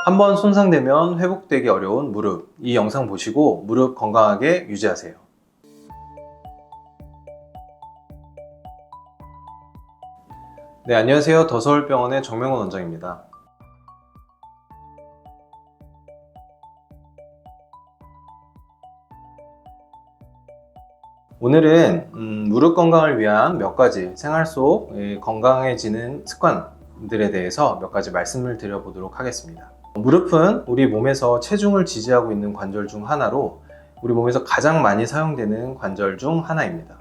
한번 손상되면 회복되기 어려운 무릎, 이 영상 보시고 무릎 건강하게 유지하세요. 네, 안녕하세요. 더서울병원의 정명훈 원장입니다. 오늘은 무릎 건강을 위한 몇 가지 생활 속 건강해지는 습관들에 대해서 몇 가지 말씀을 드려보도록 하겠습니다. 무릎은 우리 몸에서 체중을 지지하고 있는 관절 중 하나로 우리 몸에서 가장 많이 사용되는 관절 중 하나입니다.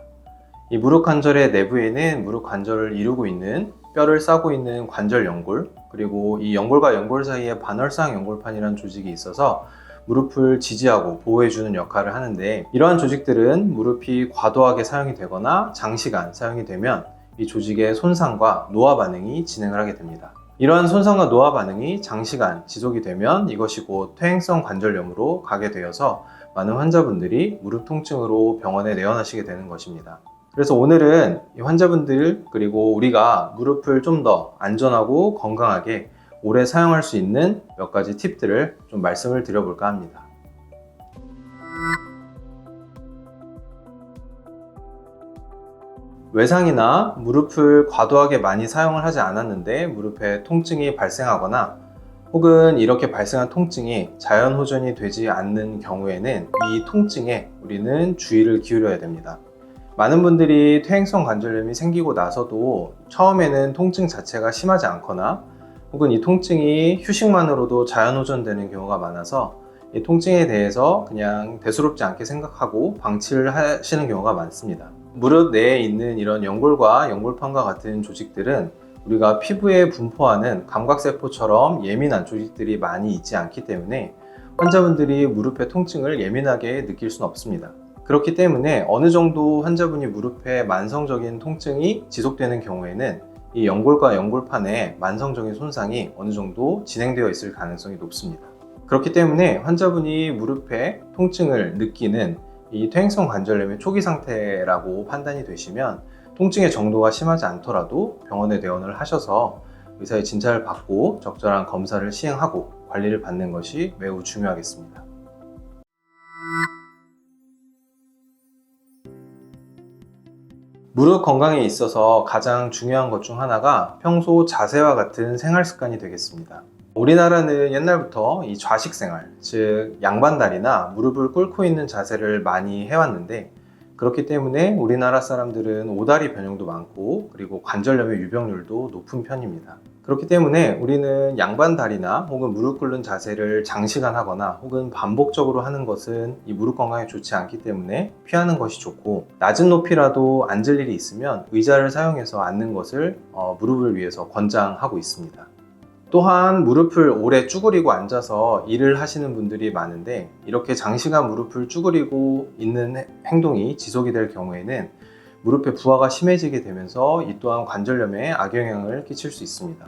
이 무릎 관절의 내부에는 무릎 관절을 이루고 있는 뼈를 싸고 있는 관절 연골, 그리고 이 연골과 연골 사이에 반월상 연골판이라는 조직이 있어서 무릎을 지지하고 보호해주는 역할을 하는데, 이러한 조직들은 무릎이 과도하게 사용이 되거나 장시간 사용이 되면 이 조직의 손상과 노화 반응이 진행을 하게 됩니다. 이러한 손상과 노화 반응이 장시간 지속이 되면 이것이 곧 퇴행성 관절염으로 가게 되어서 많은 환자분들이 무릎 통증으로 병원에 내원하시게 되는 것입니다. 그래서 오늘은 이 환자분들, 그리고 우리가 무릎을 좀 더 안전하고 건강하게 오래 사용할 수 있는 몇 가지 팁들을 좀 말씀을 드려볼까 합니다. 외상이나 무릎을 과도하게 많이 사용을 하지 않았는데 무릎에 통증이 발생하거나, 혹은 이렇게 발생한 통증이 자연 호전이 되지 않는 경우에는 이 통증에 우리는 주의를 기울여야 됩니다. 많은 분들이 퇴행성 관절염이 생기고 나서도 처음에는 통증 자체가 심하지 않거나, 혹은 이 통증이 휴식만으로도 자연 호전되는 경우가 많아서 이 통증에 대해서 그냥 대수롭지 않게 생각하고 방치를 하시는 경우가 많습니다. 무릎 내에 있는 이런 연골과 연골판과 같은 조직들은 우리가 피부에 분포하는 감각세포처럼 예민한 조직들이 많이 있지 않기 때문에 환자분들이 무릎의 통증을 예민하게 느낄 수는 없습니다. 그렇기 때문에 어느 정도 환자분이 무릎에 만성적인 통증이 지속되는 경우에는 이 연골과 연골판의 만성적인 손상이 어느 정도 진행되어 있을 가능성이 높습니다. 그렇기 때문에 환자분이 무릎에 통증을 느끼는 이 퇴행성 관절염의 초기 상태라고 판단이 되시면 통증의 정도가 심하지 않더라도 병원에 내원을 하셔서 의사의 진찰을 받고 적절한 검사를 시행하고 관리를 받는 것이 매우 중요하겠습니다. 무릎 건강에 있어서 가장 중요한 것 중 하나가 평소 자세와 같은 생활 습관이 되겠습니다. 우리나라는 옛날부터 이 좌식 생활, 즉 양반다리나 무릎을 꿇고 있는 자세를 많이 해왔는데, 그렇기 때문에 우리나라 사람들은 오다리 변형도 많고 그리고 관절염의 유병률도 높은 편입니다. 그렇기 때문에 우리는 양반다리나 혹은 무릎 꿇는 자세를 장시간 하거나 혹은 반복적으로 하는 것은 이 무릎 건강에 좋지 않기 때문에 피하는 것이 좋고, 낮은 높이라도 앉을 일이 있으면 의자를 사용해서 앉는 것을 무릎을 위해서 권장하고 있습니다. 또한 무릎을 오래 쭈그리고 앉아서 일을 하시는 분들이 많은데, 이렇게 장시간 무릎을 쭈그리고 있는 행동이 지속이 될 경우에는 무릎의 부하가 심해지게 되면서 이 또한 관절염에 악영향을 끼칠 수 있습니다.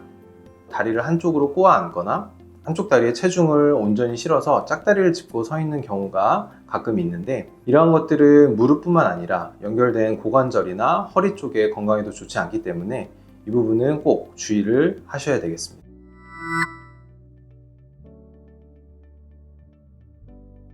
다리를 한쪽으로 꼬아 앉거나 한쪽 다리에 체중을 온전히 실어서 짝다리를 짚고 서 있는 경우가 가끔 있는데, 이러한 것들은 무릎뿐만 아니라 연결된 고관절이나 허리 쪽의 건강에도 좋지 않기 때문에 이 부분은 꼭 주의를 하셔야 되겠습니다.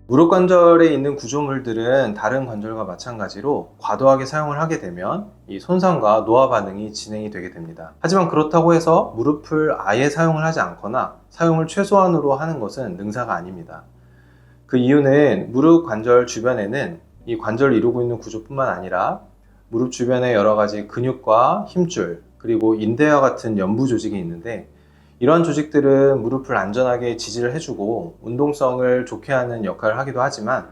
무릎 관절에 있는 구조물들은 다른 관절과 마찬가지로 과도하게 사용을 하게 되면 이 손상과 노화 반응이 진행이 되게 됩니다. 하지만 그렇다고 해서 무릎을 아예 사용을 하지 않거나 사용을 최소한으로 하는 것은 능사가 아닙니다. 그 이유는 무릎 관절 주변에는 이 관절을 이루고 있는 구조뿐만 아니라 무릎 주변에 여러 가지 근육과 힘줄, 그리고 인대와 같은 연부 조직이 있는데, 이러한 조직들은 무릎을 안전하게 지지를 해주고 운동성을 좋게 하는 역할을 하기도 하지만,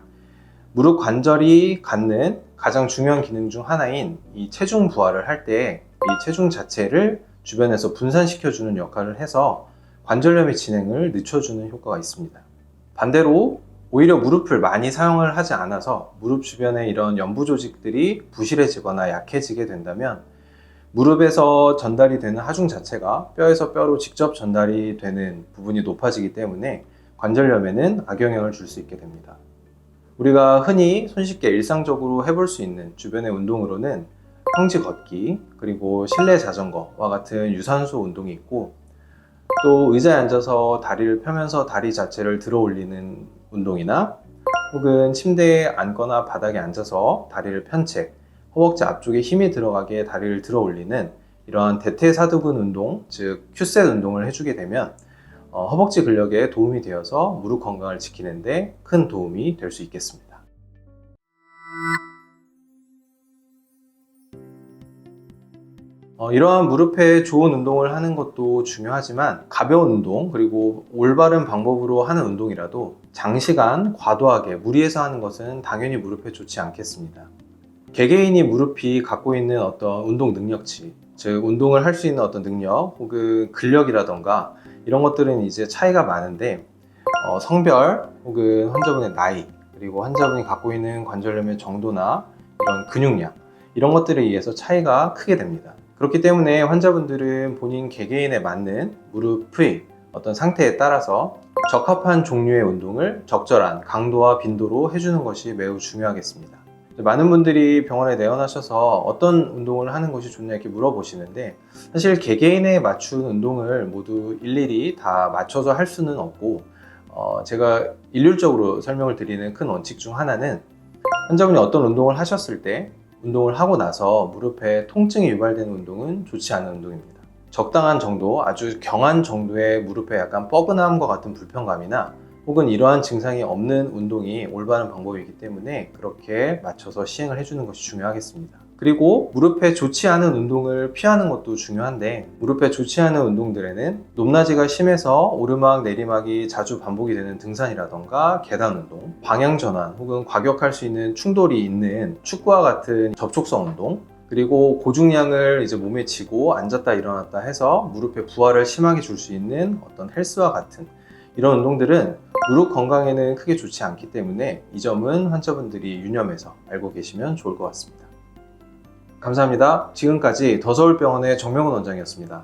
무릎 관절이 갖는 가장 중요한 기능 중 하나인 이 체중 부하를 할 때 이 체중 자체를 주변에서 분산시켜주는 역할을 해서 관절염의 진행을 늦춰주는 효과가 있습니다. 반대로 오히려 무릎을 많이 사용을 하지 않아서 무릎 주변에 이런 연부 조직들이 부실해지거나 약해지게 된다면 무릎에서 전달이 되는 하중 자체가 뼈에서 뼈로 직접 전달이 되는 부분이 높아지기 때문에 관절염에는 악영향을 줄 수 있게 됩니다. 우리가 흔히 손쉽게 일상적으로 해볼 수 있는 주변의 운동으로는 평지 걷기, 그리고 실내 자전거와 같은 유산소 운동이 있고, 또 의자에 앉아서 다리를 펴면서 다리 자체를 들어 올리는 운동이나 혹은 침대에 앉거나 바닥에 앉아서 다리를 편 채 허벅지 앞쪽에 힘이 들어가게 다리를 들어 올리는 이러한 대퇴사두근 운동, 즉 큐셋 운동을 해주게 되면 허벅지 근력에 도움이 되어서 무릎 건강을 지키는 데 큰 도움이 될 수 있겠습니다. 이러한 무릎에 좋은 운동을 하는 것도 중요하지만 가벼운 운동 그리고 올바른 방법으로 하는 운동이라도 장시간 과도하게 무리해서 하는 것은 당연히 무릎에 좋지 않겠습니다. 개개인이 무릎이 갖고 있는 어떤 운동 능력치, 즉 운동을 할 수 있는 어떤 능력 혹은 근력이라던가 이런 것들은 이제 차이가 많은데 성별 혹은 환자분의 나이 그리고 환자분이 갖고 있는 관절염의 정도나 이런 근육량 이런 것들에 의해서 차이가 크게 됩니다. 그렇기 때문에 환자분들은 본인 개개인에 맞는 무릎의 어떤 상태에 따라서 적합한 종류의 운동을 적절한 강도와 빈도로 해주는 것이 매우 중요하겠습니다. 많은 분들이 병원에 내원하셔서 어떤 운동을 하는 것이 좋냐 이렇게 물어보시는데 사실 개개인에 맞춘 운동을 모두 일일이 다 맞춰서 할 수는 없고 제가 일률적으로 설명을 드리는 큰 원칙 중 하나는 환자분이 어떤 운동을 하셨을 때 운동을 하고 나서 무릎에 통증이 유발되는 운동은 좋지 않은 운동입니다. 적당한 정도, 아주 경한 정도의 무릎에 약간 뻐근함과 같은 불편감이나 혹은 이러한 증상이 없는 운동이 올바른 방법이기 때문에 그렇게 맞춰서 시행을 해주는 것이 중요하겠습니다. 그리고 무릎에 좋지 않은 운동을 피하는 것도 중요한데 무릎에 좋지 않은 운동들에는 높낮이가 심해서 오르막 내리막이 자주 반복이 되는 등산이라던가 계단 운동, 방향 전환 혹은 과격할 수 있는 충돌이 있는 축구와 같은 접촉성 운동, 그리고 고중량을 이제 몸에 쥐고 앉았다 일어났다 해서 무릎에 부하를 심하게 줄 수 있는 어떤 헬스와 같은 이런 운동들은 무릎 건강에는 크게 좋지 않기 때문에 이 점은 환자분들이 유념해서 알고 계시면 좋을 것 같습니다. 감사합니다. 지금까지 더서울병원의 정명훈 원장이었습니다.